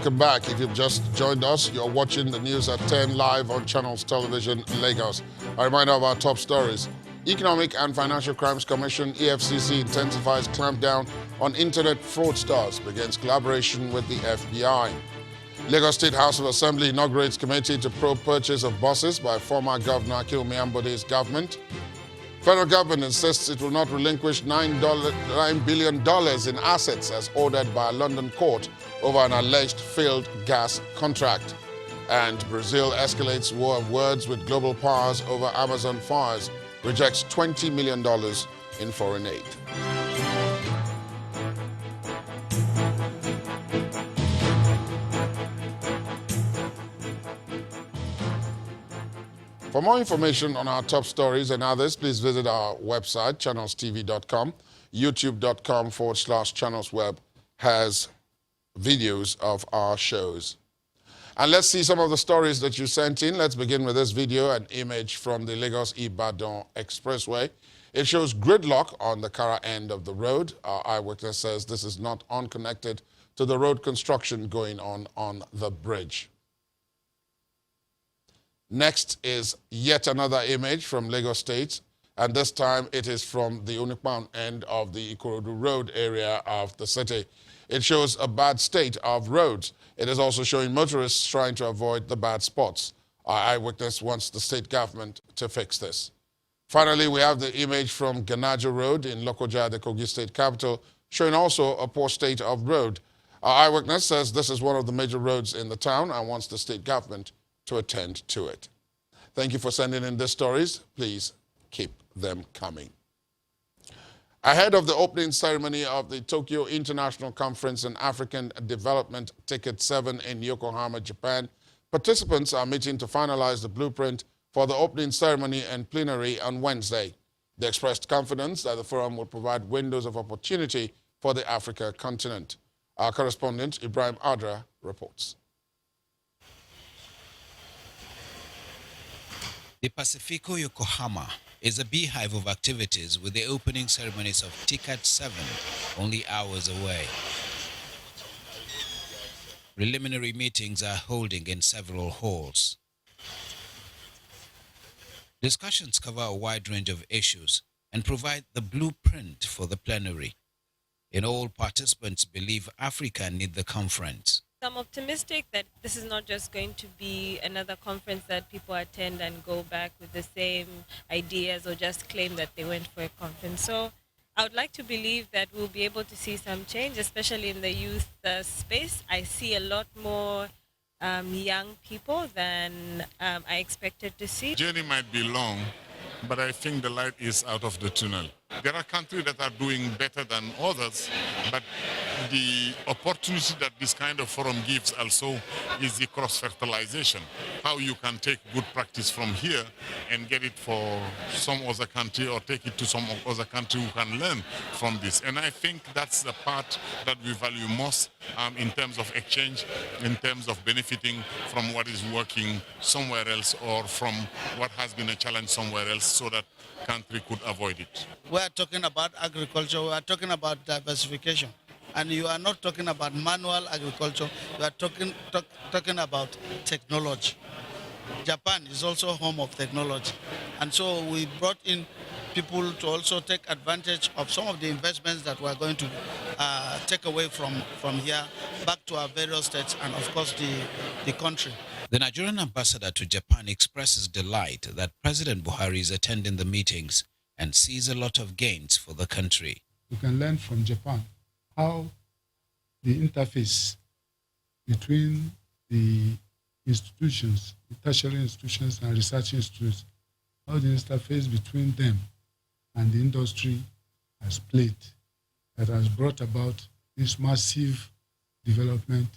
Welcome back. If you've just joined us, you're watching the news at 10 live on Channels Television, Lagos. A reminder of our top stories. Economic and Financial Crimes Commission, EFCC, intensifies clampdown on internet fraudsters, begins collaboration with the FBI. Lagos State House of Assembly inaugurates committee to probe purchase of buses by former Governor Akinwumi Ambode's government. Federal government insists it will not relinquish $9 billion in assets as ordered by a London court over an alleged failed gas contract. And Brazil escalates war of words with global powers over Amazon fires, rejects $20 million in foreign aid. For more information on our top stories and others, please visit our website, channelstv.com. youtube.com/channelsweb has videos of our shows. And let's see some of the stories that you sent in. Let's begin with this video, an image from the Lagos-Ibadan Expressway. It shows gridlock on the Kara end of the road. Our eyewitness says this is not unconnected to the road construction going on the bridge. Next is yet another image from Lagos State, and this time it is from the Unipan end of the Ikorodu Road area of the city. It shows a bad state of roads. It is also showing motorists trying to avoid the bad spots. Our eyewitness wants the state government to fix this. Finally, we have the image from Ganajo Road in Lokoja, the Kogi State capital, showing also a poor state of road. Our eyewitness says this is one of the major roads in the town and wants the state government to attend to it. Thank you for sending in these stories. Please keep them coming. Ahead of the opening ceremony of the Tokyo International Conference on African Development TICAD 7 in Yokohama, Japan, participants are meeting to finalize the blueprint for the opening ceremony and plenary on Wednesday. They expressed confidence that the forum will provide windows of opportunity for the Africa continent. Our correspondent, Ibrahim Adra, reports. The Pacifico Yokohama is a beehive of activities with the opening ceremonies of TICAD 7 only hours away. Preliminary meetings are holding in several halls. Discussions cover a wide range of issues and provide the blueprint for the plenary. In all, participants believe Africa needs the conference. I'm optimistic that this is not just going to be another conference that people attend and go back with the same ideas or just claim that they went for a conference. So I would like to believe that we'll be able to see some change, especially in the youth space. I see a lot more young people than I expected to see. The journey might be long, but I think the light is out of the tunnel. There are countries that are doing better than others, but the opportunity that this kind of forum gives also is the cross-fertilization. How you can take good practice from here and get it for some other country or take it to some other country who can learn from this. And I think that's the part that we value most in terms of exchange, in terms of benefiting from what is working somewhere else or from what has been a challenge somewhere else so that country could avoid it. We are talking about agriculture, we are talking about diversification. And you are not talking about manual agriculture, you are talking about technology. Japan is also home of technology. And so we brought in people to also take advantage of some of the investments that we are going to take away from here back to our various states and, of course, the country. The Nigerian ambassador to Japan expresses delight that President Buhari is attending the meetings and sees a lot of gains for the country. We can learn from Japan how the interface between the institutions, the tertiary institutions and research institutes, how the interface between them and the industry has played, that has brought about this massive development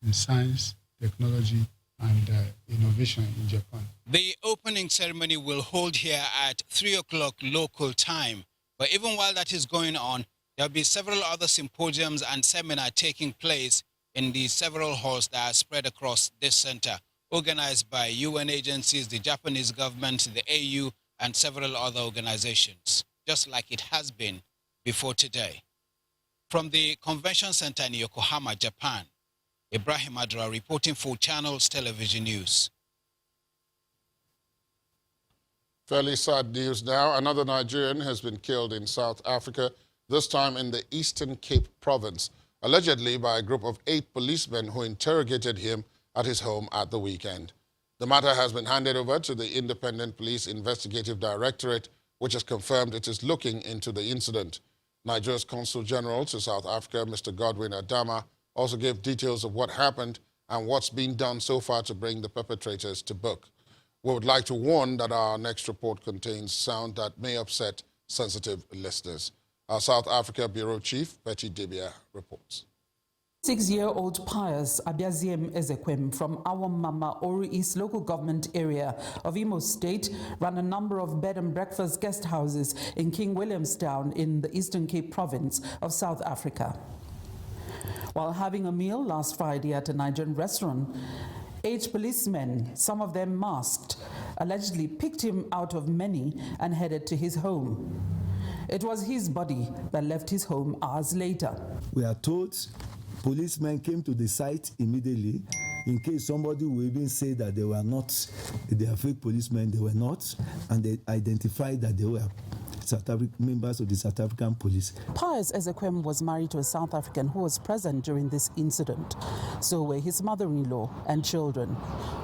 in science, technology, and innovation in Japan. The opening ceremony will hold here at 3 o'clock local time. But even while that is going on, there will be several other symposiums and seminars taking place in the several halls that are spread across this center, organized by UN agencies, the Japanese government, the AU, and several other organizations, just like it has been before today. From the Convention Center in Yokohama, Japan, Ibrahim Adra reporting for Channels Television News. Fairly sad news now. Another Nigerian has been killed in South Africa, this time in the Eastern Cape province, allegedly by a group of 8 policemen who interrogated him at his home at the weekend. The matter has been handed over to the Independent Police Investigative Directorate, which has confirmed it is looking into the incident. Nigeria's Consul General to South Africa, Mr. Godwin Adama, also gave details of what happened and what's been done so far to bring the perpetrators to book. We would like to warn that our next report contains sound that may upset sensitive listeners. Our South Africa Bureau Chief, Betty Dibia, reports. 6-year-old Pius Abiaziem Ezekwem from Awamama Oru East local government area of Imo State ran a number of bed and breakfast guest houses in King Williamstown in the Eastern Cape province of South Africa. While having a meal last Friday at a Nigerian restaurant, 8 policemen, some of them masked, allegedly picked him out of many and headed to his home. It was his body that left his home hours later. We are told policemen came to the site immediately in case somebody will even say that they were not, they are fake policemen, they were not, and they identified that they were members of the South African police. Pius Ezekwem was married to a South African who was present during this incident. So were his mother-in-law and children.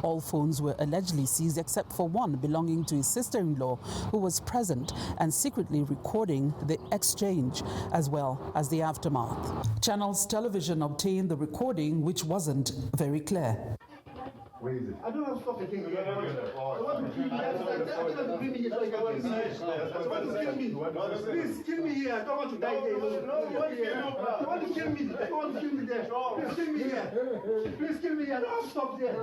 All phones were allegedly seized except for one belonging to his sister-in-law who was present and secretly recording the exchange as well as the aftermath. Channels Television obtained the recording, which wasn't very clear. Where is it? I don't have to stop the king. I want to kill me. Please kill me here. I don't want to die there. I want to kill me. I don't want to kill me there. Please kill me here. Please kill me here. I don't have to stop there.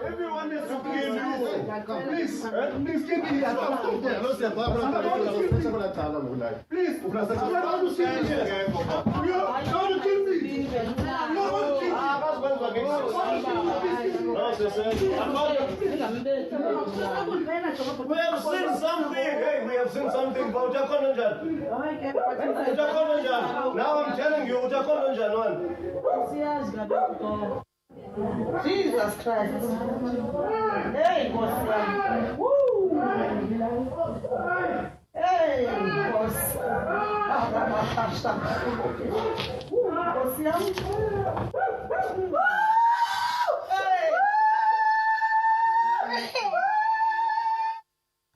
Everyone is to kill you. Please kill me here. I don't have to stop there. Please. I don't want to kill me. Please. I don't want to kill me here. You don't want to kill me. You don't want to kill me. We have seen something. Hey, we have seen something. Now I'm telling you, Jesus Christ. Hey, boss. Woo. Hey, boss.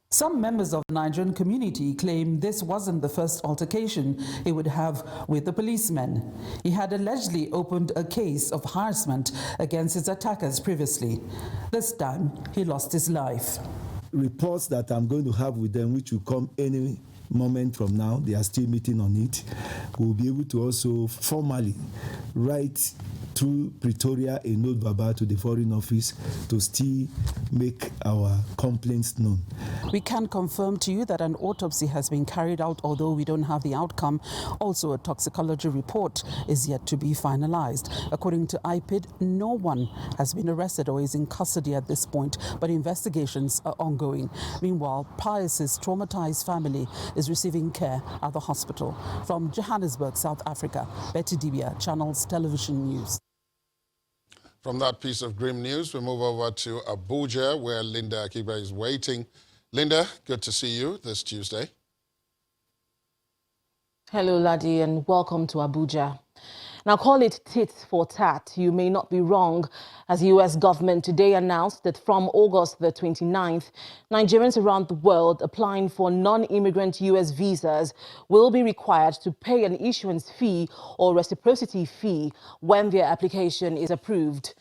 Some members of the Nigerian community claim this wasn't the first altercation he would have with the policemen. He had allegedly opened a case of harassment against his attackers previously. This time, he lost his life. Reports that I'm going to have with them, which will come any moment from now, they are still meeting on it. We'll be able to also formally write through Pretoria a note verbal to the Foreign Office to still make our complaints known. We can confirm to you that an autopsy has been carried out, although we don't have the outcome. Also, a toxicology report is yet to be finalized. According to IPID, no one has been arrested or is in custody at this point, but investigations are ongoing. Meanwhile, Pius's traumatized family is receiving care at the hospital. From Johannesburg, South Africa, Betty Dibia, Channels Television News. From that piece of grim news, we move over to Abuja, where Linda Akiba is waiting. Linda, good to see you this Tuesday. Hello, Ladi, and welcome to Abuja. Now, call it tit for tat. You may not be wrong, as the U.S. government today announced that from August the 29th, Nigerians around the world applying for non-immigrant U.S. visas will be required to pay an issuance fee or reciprocity fee when their application is approved.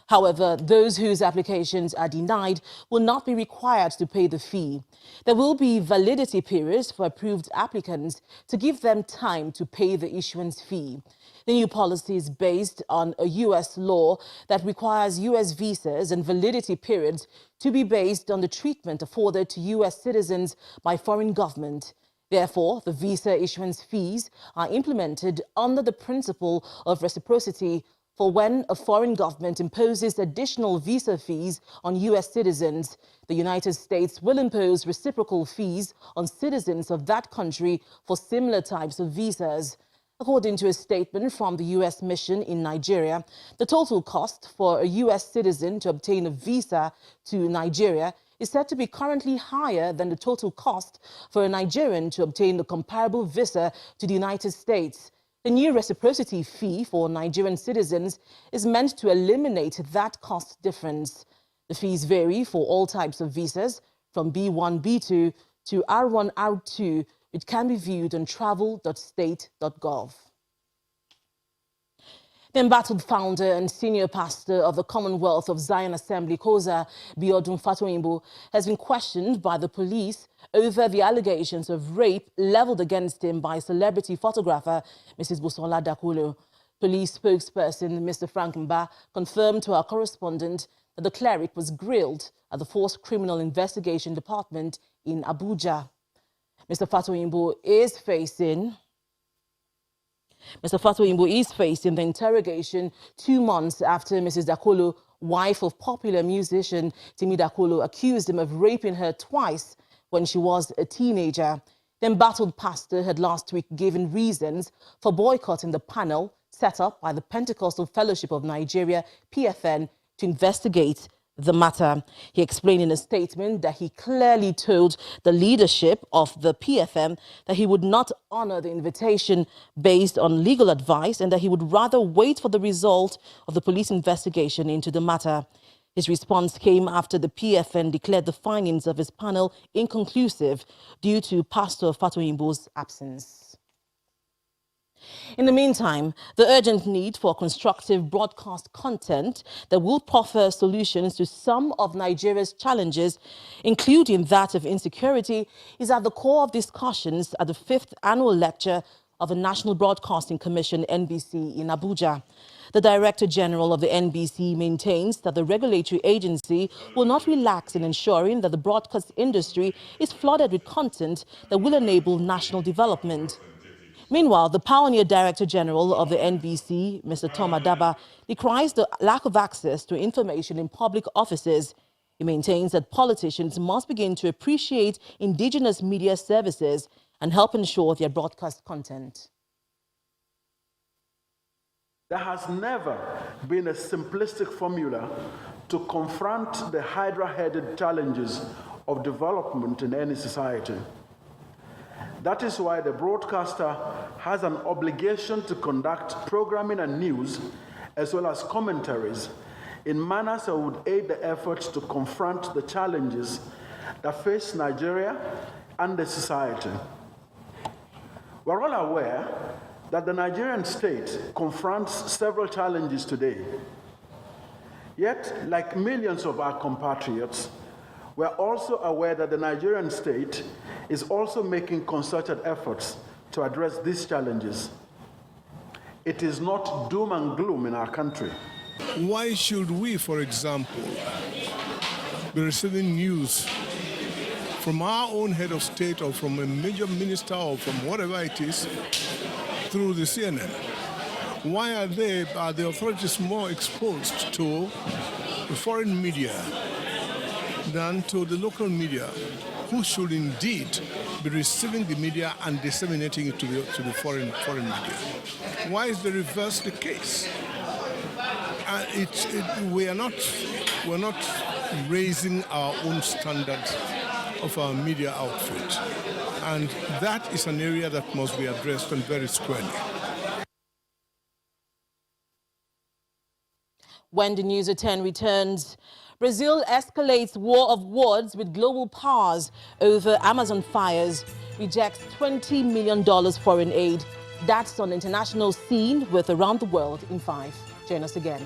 However, those whose applications are denied will not be required to pay the fee. There will be validity periods for approved applicants to give them time to pay the issuance fee. The new policy is based on a U.S. law that requires U.S. visas and validity periods to be based on the treatment afforded to U.S. citizens by foreign government. Therefore, the visa issuance fees are implemented under the principle of reciprocity for when a foreign government imposes additional visa fees on U.S. citizens. The United States will impose reciprocal fees on citizens of that country for similar types of visas. According to a statement from the U.S. mission in Nigeria, the total cost for a U.S. citizen to obtain a visa to Nigeria is said to be currently higher than the total cost for a Nigerian to obtain a comparable visa to the United States. The new reciprocity fee for Nigerian citizens is meant to eliminate that cost difference. The fees vary for all types of visas, from B1, B2 to R1, R2, which can be viewed on travel.state.gov. The embattled founder and senior pastor of the Commonwealth of Zion Assembly, COZA, Biodun Fatoyinbo, has been questioned by the police over the allegations of rape leveled against him by celebrity photographer Mrs. Busola Dakolo. Police spokesperson Mr. Frank Mba confirmed to our correspondent that the cleric was grilled at the Forced Criminal Investigation Department in Abuja. Mr. Fatoyinbo is facing the interrogation 2 months after Mrs. Dakolo, wife of popular musician Timi Dakolo, accused him of raping her twice when she was a teenager. The embattled pastor had last week given reasons for boycotting the panel set up by the Pentecostal Fellowship of Nigeria, PFN, to investigate the matter. He explained in a statement that he clearly told the leadership of the PFM that he would not honor the invitation based on legal advice and that he would rather wait for the result of the police investigation into the matter. His response came after the PFN declared the findings of his panel inconclusive due to Pastor Fatoyinbo's absence. In the meantime, the urgent need for constructive broadcast content that will proffer solutions to some of Nigeria's challenges, including that of insecurity, is at the core of discussions at the 5th Annual Lecture of the National Broadcasting Commission, NBC, in Abuja. The Director General of the NBC maintains that the regulatory agency will not relax in ensuring that the broadcast industry is flooded with content that will enable national development. Meanwhile, the pioneer Director General of the NBC, Mr. Tom Adaba, decries the lack of access to information in public offices. He maintains that politicians must begin to appreciate indigenous media services and help ensure their broadcast content. There has never been a simplistic formula to confront the hydra-headed challenges of development in any society. That is why the broadcaster has an obligation to conduct programming and news, as well as commentaries, in manners that would aid the efforts to confront the challenges that face Nigeria and the society. We're all aware that the Nigerian state confronts several challenges today. Yet, like millions of our compatriots, we're also aware that the Nigerian state is also making concerted efforts to address these challenges. It is not doom and gloom in our country. Why should we, for example, be receiving news from our own head of state or from a major minister or from whatever it is through the CNN? Why are the authorities more exposed to the foreign media than to the local media, who should indeed be receiving the media and disseminating it to the foreign media? Why is the reverse the case? We're not raising our own standards of our media outfit, and that is an area that must be addressed and very squarely. When the News at 10 returns, Brazil escalates war of words with global powers over Amazon fires, rejects $20 million foreign aid. That's on the international scene with Around the World in 5. Join us again.